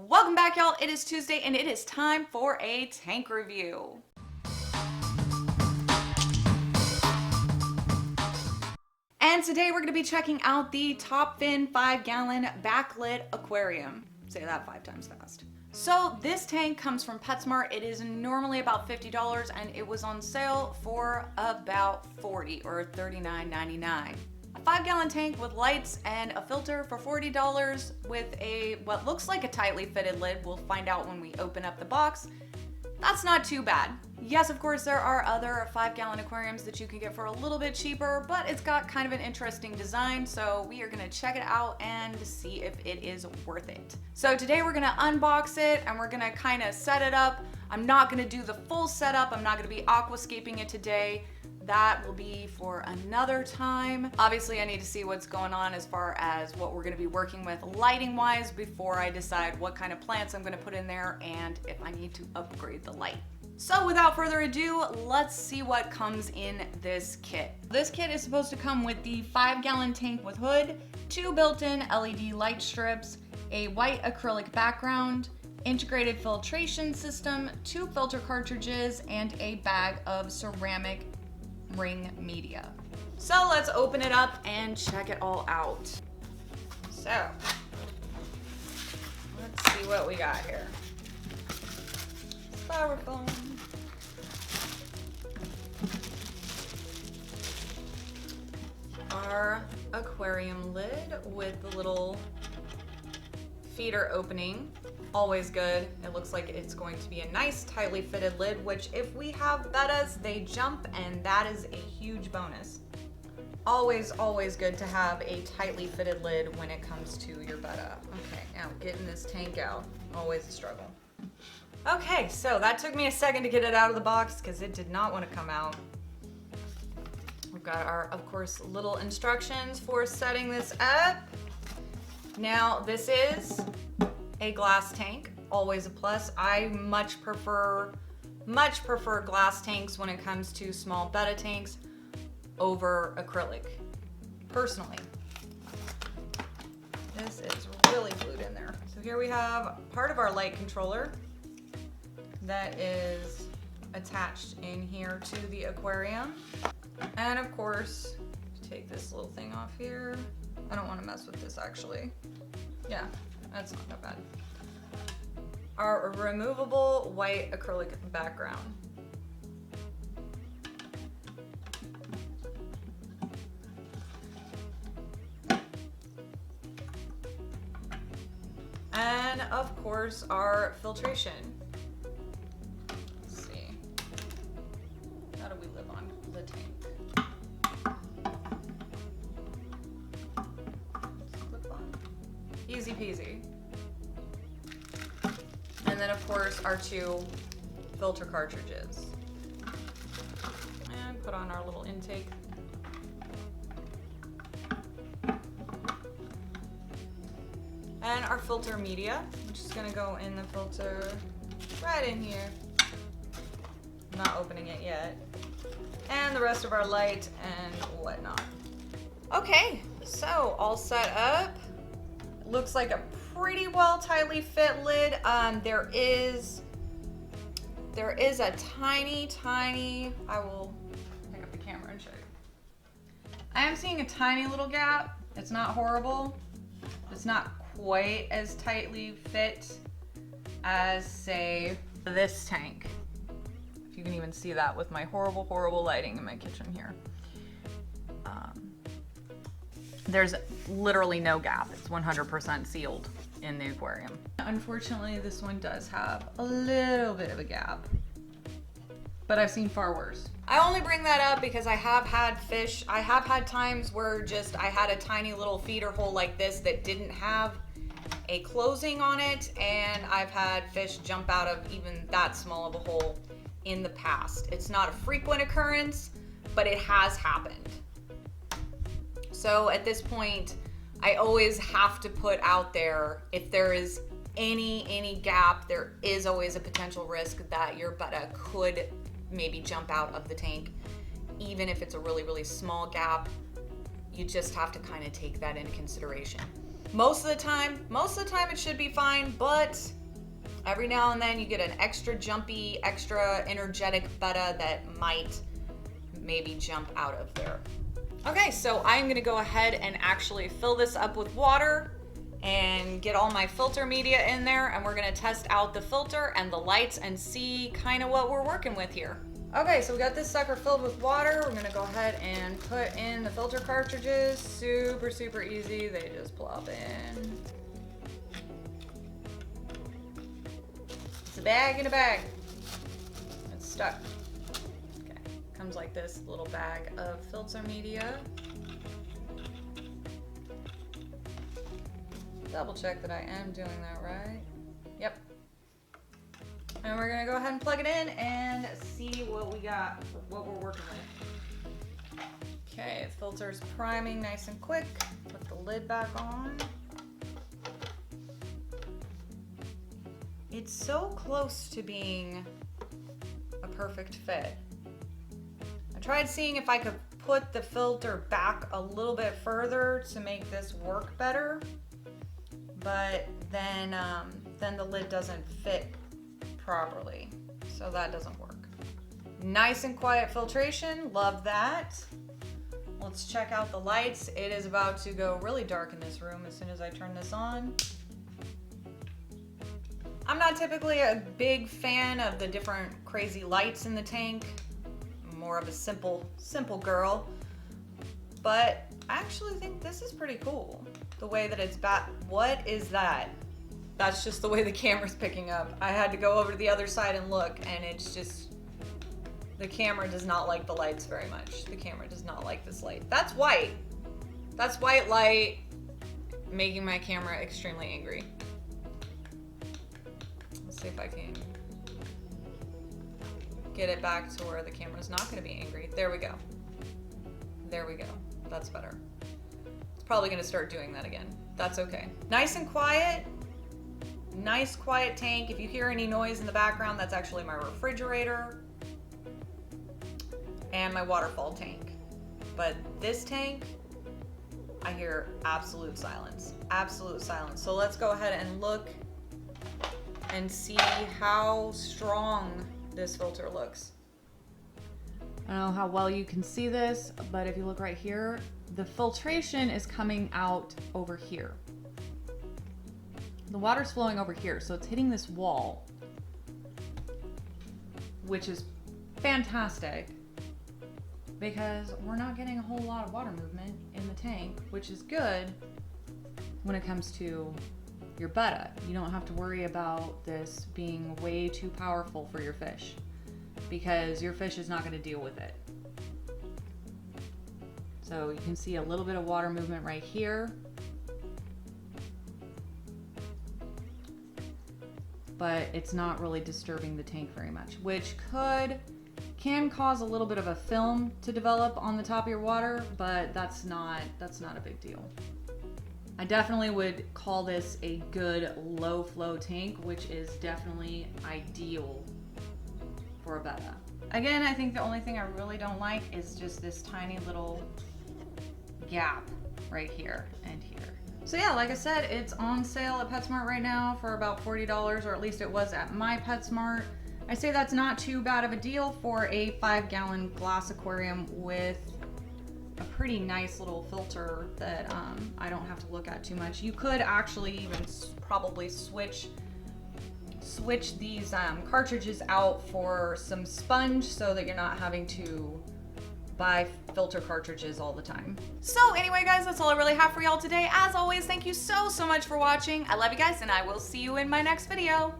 Welcome back, y'all. It is Tuesday and it is time for a tank review. And today we're going to be checking out the Top Fin 5-gallon Backlight Aquarium. Say that 5 times fast. So this tank comes from PetSmart. It is normally about $50 and it was on sale for about $40 or $39.99. A 5-gallon tank with lights and a filter for $40 with what looks like a tightly fitted lid. We'll find out when we open up the box. That's not too bad. Yes, of course, there are other 5-gallon aquariums that you can get for a little bit cheaper, but it's got kind of an interesting design, so we are gonna check it out and see if it is worth it. So today we're gonna unbox it and we're gonna kind of set it up. I'm not gonna do the full setup. I'm not gonna be aquascaping it today. That will be for another time. Obviously, I need to see what's going on as far as what we're gonna be working with lighting-wise before I decide what kind of plants I'm gonna put in there and if I need to upgrade the light. So without further ado, let's see what comes in this kit. This kit is supposed to come with the 5-gallon tank with hood, 2 built-in LED light strips, a white acrylic background, integrated filtration system, 2 filter cartridges, and a bag of ceramic ring media. So let's open it up and check it all out. So let's see what we got here. Styrofoam. Our aquarium lid with the little feeder opening. Always good. It looks like it's going to be a nice tightly fitted lid, which if we have Bettas, they jump, and that is a huge bonus. Always good to have a tightly fitted lid when it comes to your Betta. Okay, now getting this tank out, always a struggle. Okay, so that took me a second to get it out of the box because it did not want to come out. We've got our, of course, little instructions for setting this up. Now, this is a glass tank, always a plus. I much prefer glass tanks when it comes to small Betta tanks over acrylic, personally. This is really glued in there. So here we have part of our light controller that is attached in here to the aquarium. And of course, take this little thing off here. I don't want to mess with this actually. Yeah, that's not that bad. Our removable white acrylic background. And of course, our filtration. Let's see. How do we live on the tank? Slip on. Easy peasy. And then of course our 2 filter cartridges. And put on our little intake. And our filter media, which is gonna go in the filter right in here. I'm not opening it yet. And the rest of our light and whatnot. Okay, so all set up. Looks like a pretty well tightly fit lid. There is a tiny, I will pick up the camera and show you. I am seeing a tiny little gap. It's not horrible. It's not quite as tightly fit as, say, this tank. If you can even see that with my horrible lighting in my kitchen here. There's literally no gap. It's 100% sealed in the aquarium. Unfortunately, this one does have a little bit of a gap, but I've seen far worse. I only bring that up because I have had fish. I have had times where I had a tiny little feeder hole like this that didn't have a closing on it, and I've had fish jump out of even that small of a hole in the past. It's not a frequent occurrence, but it has happened. So at this point, I always have to put out there, if there is any gap, there is always a potential risk that your Betta could maybe jump out of the tank. Even if it's a really small gap, you just have to kind of take that into consideration. Most of the time it should be fine, but every now and then you get an extra jumpy, extra energetic Betta that might maybe jump out of there. Okay, so I'm gonna go ahead and actually fill this up with water and get all my filter media in there, and we're gonna test out the filter and the lights and see kind of what we're working with here. Okay, so we got this sucker filled with water. We're gonna go ahead and put in the filter cartridges. Super, super easy. They just plop in. It's a bag in a bag. It's stuck. Okay, comes like this little bag of filter media. Double check that I am doing that right. Yep. And we're gonna go ahead and plug it in and see what we got, what we're working with. Okay, the filter's priming nice and quick. Put the lid back on. It's so close to being a perfect fit. I tried seeing if I could put the filter back a little bit further to make this work better, but then the lid doesn't fit properly, so that doesn't work. Nice and quiet filtration, love that. Let's check out the lights. It is about to go really dark in this room as soon as I turn this on. I'm not typically a big fan of the different crazy lights in the tank. I'm more of a simple girl, but I actually think this is pretty cool. The way that it's what is that? That's just the way the camera's picking up. I had to go over to the other side and look, and it's just, the camera does not like the lights very much. The camera does not like this light. That's white. That's white light, making my camera extremely angry. Let's see if I can get it back to where the camera's not gonna be angry. There we go. There we go. That's better. It's probably gonna start doing that again. That's okay. Nice and quiet. Nice quiet tank. If you hear any noise in the background, that's actually my refrigerator and my waterfall tank. But this tank, I hear absolute silence. Absolute silence. So let's go ahead and look and see how strong this filter looks. I don't know how well you can see this, but if you look right here, the filtration is coming out over here. The water's flowing over here, so it's hitting this wall, which is fantastic because we're not getting a whole lot of water movement in the tank, which is good when it comes to your Betta. You don't have to worry about this being way too powerful for your fish because your fish is not going to deal with it. So you can see a little bit of water movement right here. But it's not really disturbing the tank very much, which can cause a little bit of a film to develop on the top of your water, but that's not a big deal. I definitely would call this a good low flow tank, which is definitely ideal for a Betta. Again, I think the only thing I really don't like is just this tiny little gap right here and here. So yeah, like I said, it's on sale at PetSmart right now for about $40, or at least it was at my PetSmart. I say that's not too bad of a deal for a 5-gallon glass aquarium with a pretty nice little filter that I don't have to look at too much. You could actually even probably switch these cartridges out for some sponge so that you're not having to buy filter cartridges all the time. So anyway guys, that's all I really have for y'all today. As always, thank you so much for watching. I love you guys, and I will see you in my next video.